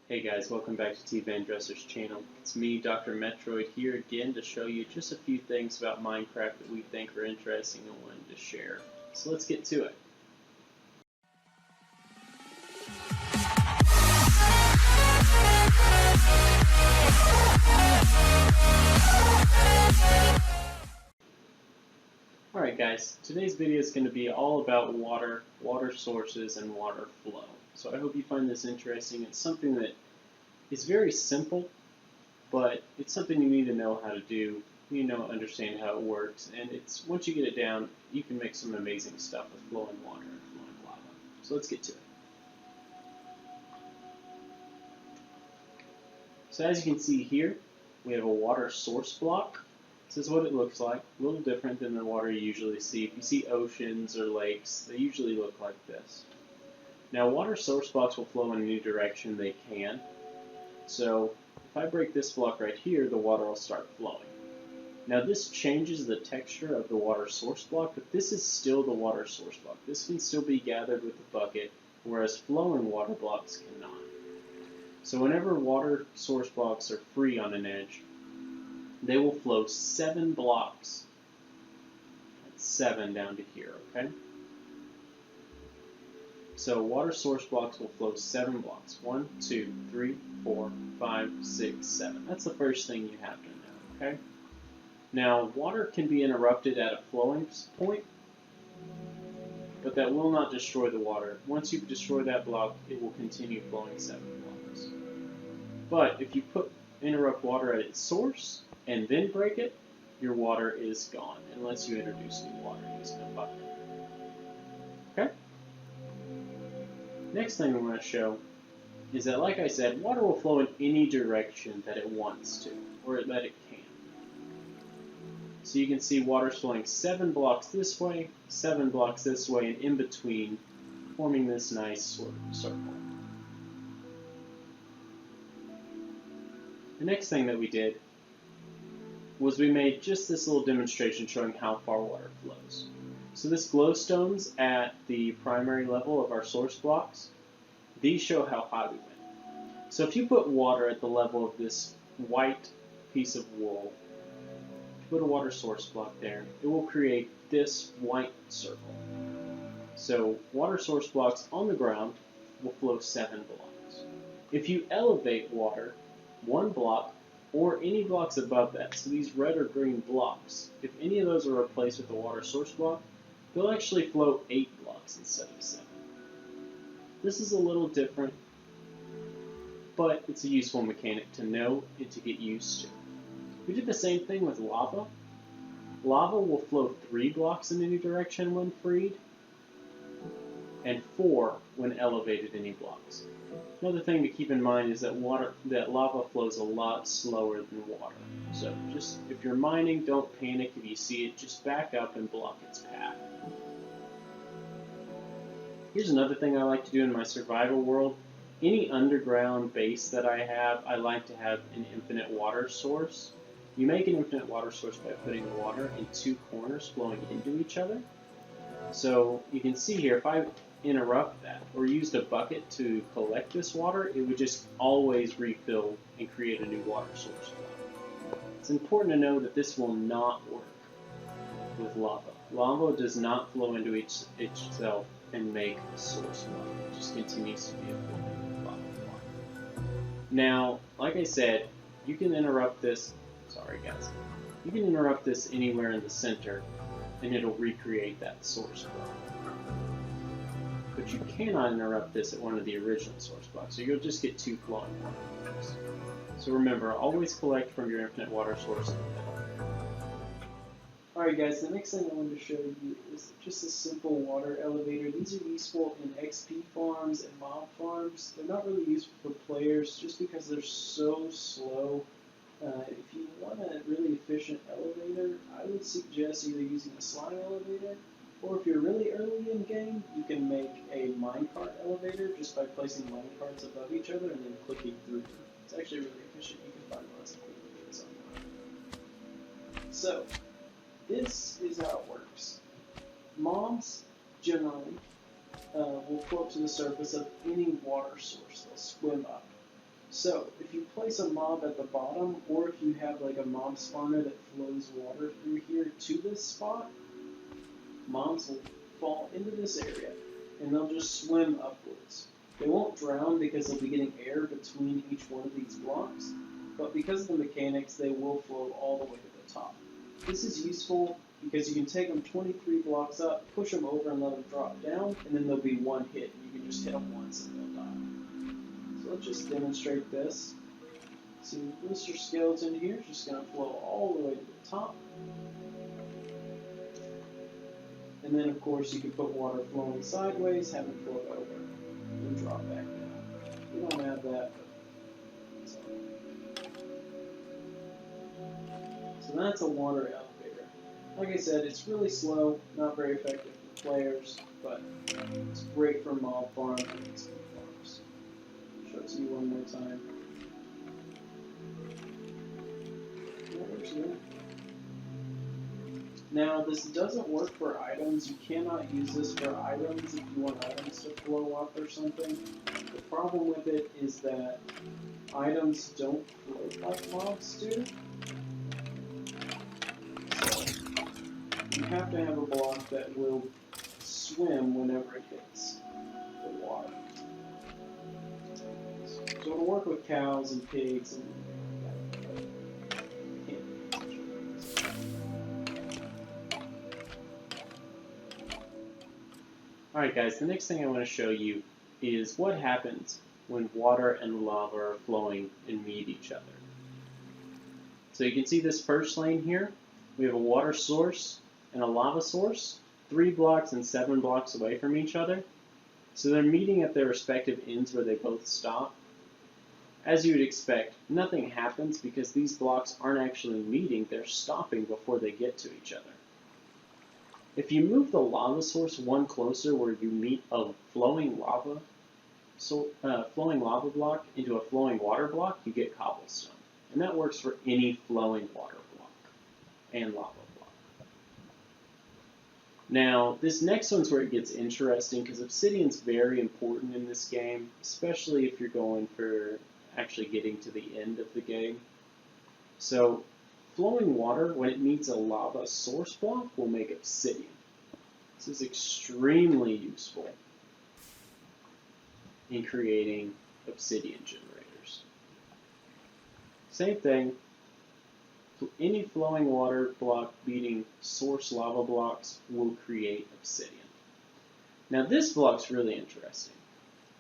Hey guys, welcome back to T Van Dresser's channel. It's me, Dr. Metroid, here again to show you just a few things about Minecraft that we think are interesting and wanted to share. So let's get to it. Alright guys, today's video is going to be all about water sources, and water flow. So I hope you find this interesting. It's something that is very simple, but it's something you need to know how to do. You know, understand how it works, and it's once you get it down, you can make some amazing stuff with flowing water and flowing lava. So let's get to it. So as you can see here, we have a water source block. This is what it looks like, a little different than the water you usually see. If you see oceans or lakes, they usually look like this. Now, water source blocks will flow in any direction they can. So if I break this block right here, the water will start flowing. Now this changes the texture of the water source block, but this is still the water source block. This can still be gathered with the bucket, whereas flowing water blocks cannot. So whenever water source blocks are free on an edge, they will flow 7 blocks. That's 7 down to here, okay? So water source blocks will flow 7 blocks. 1, 2, 3, 4, 5, 6, 7. That's the first thing you have to know, okay? Now, water can be interrupted at a flowing point, but that will not destroy the water. Once you destroy that block, it will continue flowing 7 blocks. But if you interrupt water at its source and then break it, your water is gone, unless you introduce new water using a bucket. Okay? Next thing I want to show is that, like I said, water will flow in any direction that it wants to, or that it can. So you can see water flowing 7 blocks this way, 7 blocks this way, and in between, forming this nice sort of circle. The next thing that we did was we made just this little demonstration showing how far water flows. So this glowstones at the primary level of our source blocks, these show how high we went. So if you put water at the level of this white piece of wool, put a water source block there, it will create this white circle. So water source blocks on the ground will flow 7 blocks. If you elevate water 1 block or any blocks above that, so these red or green blocks, if any of those are replaced with a water source block, they'll actually flow 8 blocks instead of 7. This is a little different, but it's a useful mechanic to know and to get used to. We did the same thing with lava. Lava will flow 3 blocks in any direction when freed, and 4 when elevated any blocks. Another thing to keep in mind is that lava flows a lot slower than water. So just if you're mining, don't panic if you see it. Just back up and block its path. Here's another thing I like to do in my survival world. Any underground base that I have, I like to have an infinite water source. You make an infinite water source by putting water in 2 corners flowing into each other. So you can see here, if I interrupt that or used a bucket to collect this water, it would just always refill and create a new water source. It's important to know that this will not work with lava. Lava does not flow into itself and make a source lava. It just continues to be a flowing lava block. Now, like I said, you can interrupt this. Sorry guys. You can interrupt this anywhere in the center, and it'll recreate that source block. But you cannot interrupt this at one of the original source blocks, so you'll just get 2 flowing water blocks. So remember, always collect from your infinite water source in the middle. Alright guys, the next thing I wanted to show you is just a simple water elevator. These are useful in XP farms and mob farms. They're not really useful for players just because they're so slow. If you want a really efficient elevator, I would suggest either using a slime elevator, or if you're really early in game, you can make a minecart elevator just by placing minecarts above each other and then clicking through them. It's actually really efficient. You can find lots of cool videos online. So, this is how it works. Mobs, generally, will float to the surface of any water source. They'll swim up. So if you place a mob at the bottom, or if you have like a mob spawner that flows water through here to this spot, mobs will fall into this area and they'll just swim upwards. They won't drown because they'll be getting air between each one of these blocks, but because of the mechanics, they will float all the way to the top. This is useful because you can take them 23 blocks up, push them over and let them drop down, and then there'll be one hit. You can just hit them once and they'll die. So let's just demonstrate this. So Mr. Skeleton here is just going to flow all the way to the top. And then, of course, you can put water flowing sideways, have it float over, and drop back down. We don't have that, but so that's a water elevator. Like I said, it's really slow, not very effective for players, but it's great for mob farms and XP farms. Show it to you one more time. Now, this doesn't work for items. You cannot use this for items if you want items to flow up or something. The problem with it is that items don't float like mobs do. So, you have to have a block that will swim whenever it hits the water. So it'll work with cows and pigs and Alright guys, the next thing I want to show you is what happens when water and lava are flowing and meet each other. So you can see this first lane here. We have a water source and a lava source, 3 blocks and 7 blocks away from each other. So they're meeting at their respective ends where they both stop. As you would expect, nothing happens because these blocks aren't actually meeting, they're stopping before they get to each other. If you move the lava source one closer where you meet a flowing lava block into a flowing water block, you get cobblestone. And that works for any flowing water block and lava block. Now, this next one's where it gets interesting because obsidian's very important in this game, especially if you're going for actually getting to the end of the game. So, flowing water, when it meets a lava source block, will make obsidian. This is extremely useful in creating obsidian generators. Same thing, any flowing water block beating source lava blocks will create obsidian. Now this block's really interesting.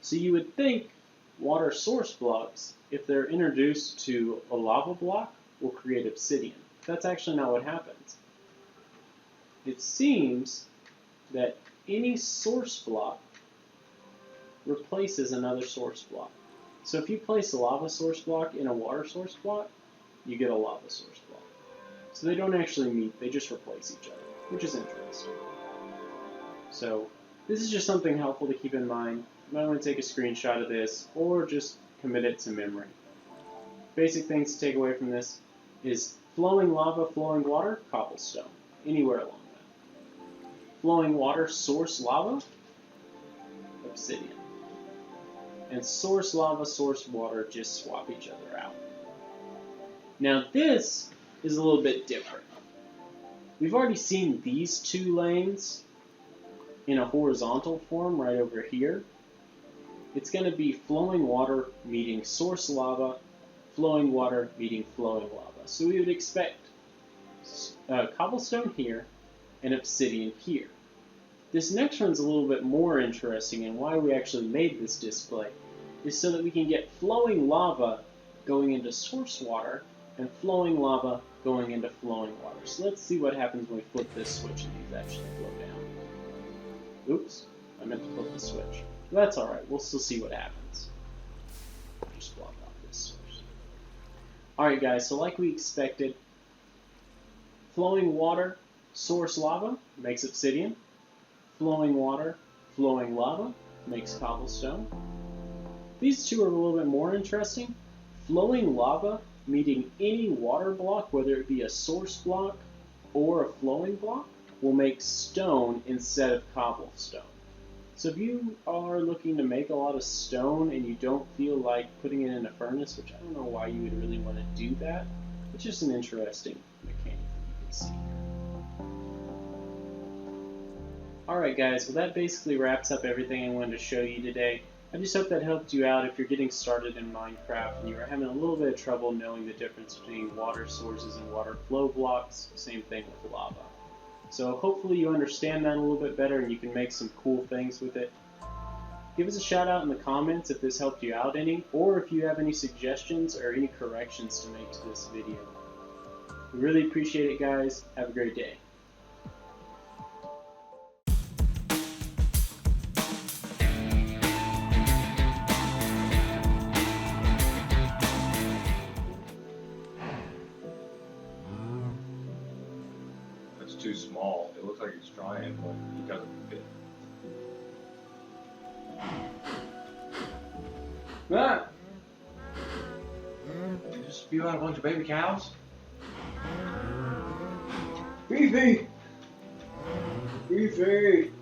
So you would think water source blocks, if they're introduced to a lava block, will create obsidian. That's actually not what happens. It seems that any source block replaces another source block. So if you place a lava source block in a water source block, you get a lava source block. So they don't actually meet, they just replace each other, which is interesting. So this is just something helpful to keep in mind. You might want to take a screenshot of this or just commit it to memory. Basic things to take away from this is flowing lava, flowing water, cobblestone, anywhere along that. Flowing water, source lava, obsidian. And source lava, source water just swap each other out. Now this is a little bit different. We've already seen these two lanes in a horizontal form right over here. It's going to be flowing water meeting source lava, flowing water meeting flowing lava. So we would expect cobblestone here and obsidian here. This next one's a little bit more interesting, and why we actually made this display is so that we can get flowing lava going into source water and flowing lava going into flowing water. So let's see what happens when we flip this switch and these actually flow down. Oops, I meant to flip the switch. But that's alright, we'll still see what happens. Just block off this source. Alright guys, so like we expected, flowing water, source lava makes obsidian. Flowing water, flowing lava makes cobblestone. These two are a little bit more interesting. Flowing lava meeting any water block, whether it be a source block or a flowing block, will make stone instead of cobblestone. So if you are looking to make a lot of stone and you don't feel like putting it in a furnace, which I don't know why you would really want to do that, it's just an interesting mechanic that you can see here. Alright guys, well that basically wraps up everything I wanted to show you today. I just hope that helped you out if you're getting started in Minecraft and you're having a little bit of trouble knowing the difference between water sources and water flow blocks. Same thing with lava. So hopefully you understand that a little bit better and you can make some cool things with it. Give us a shout out in the comments if this helped you out any, or if you have any suggestions or any corrections to make to this video. We really appreciate it, guys. Have a great day. It's too small. It looks like he's trying, but he doesn't fit. Ah! You just spew out a bunch of baby cows? Fifi! Fifi!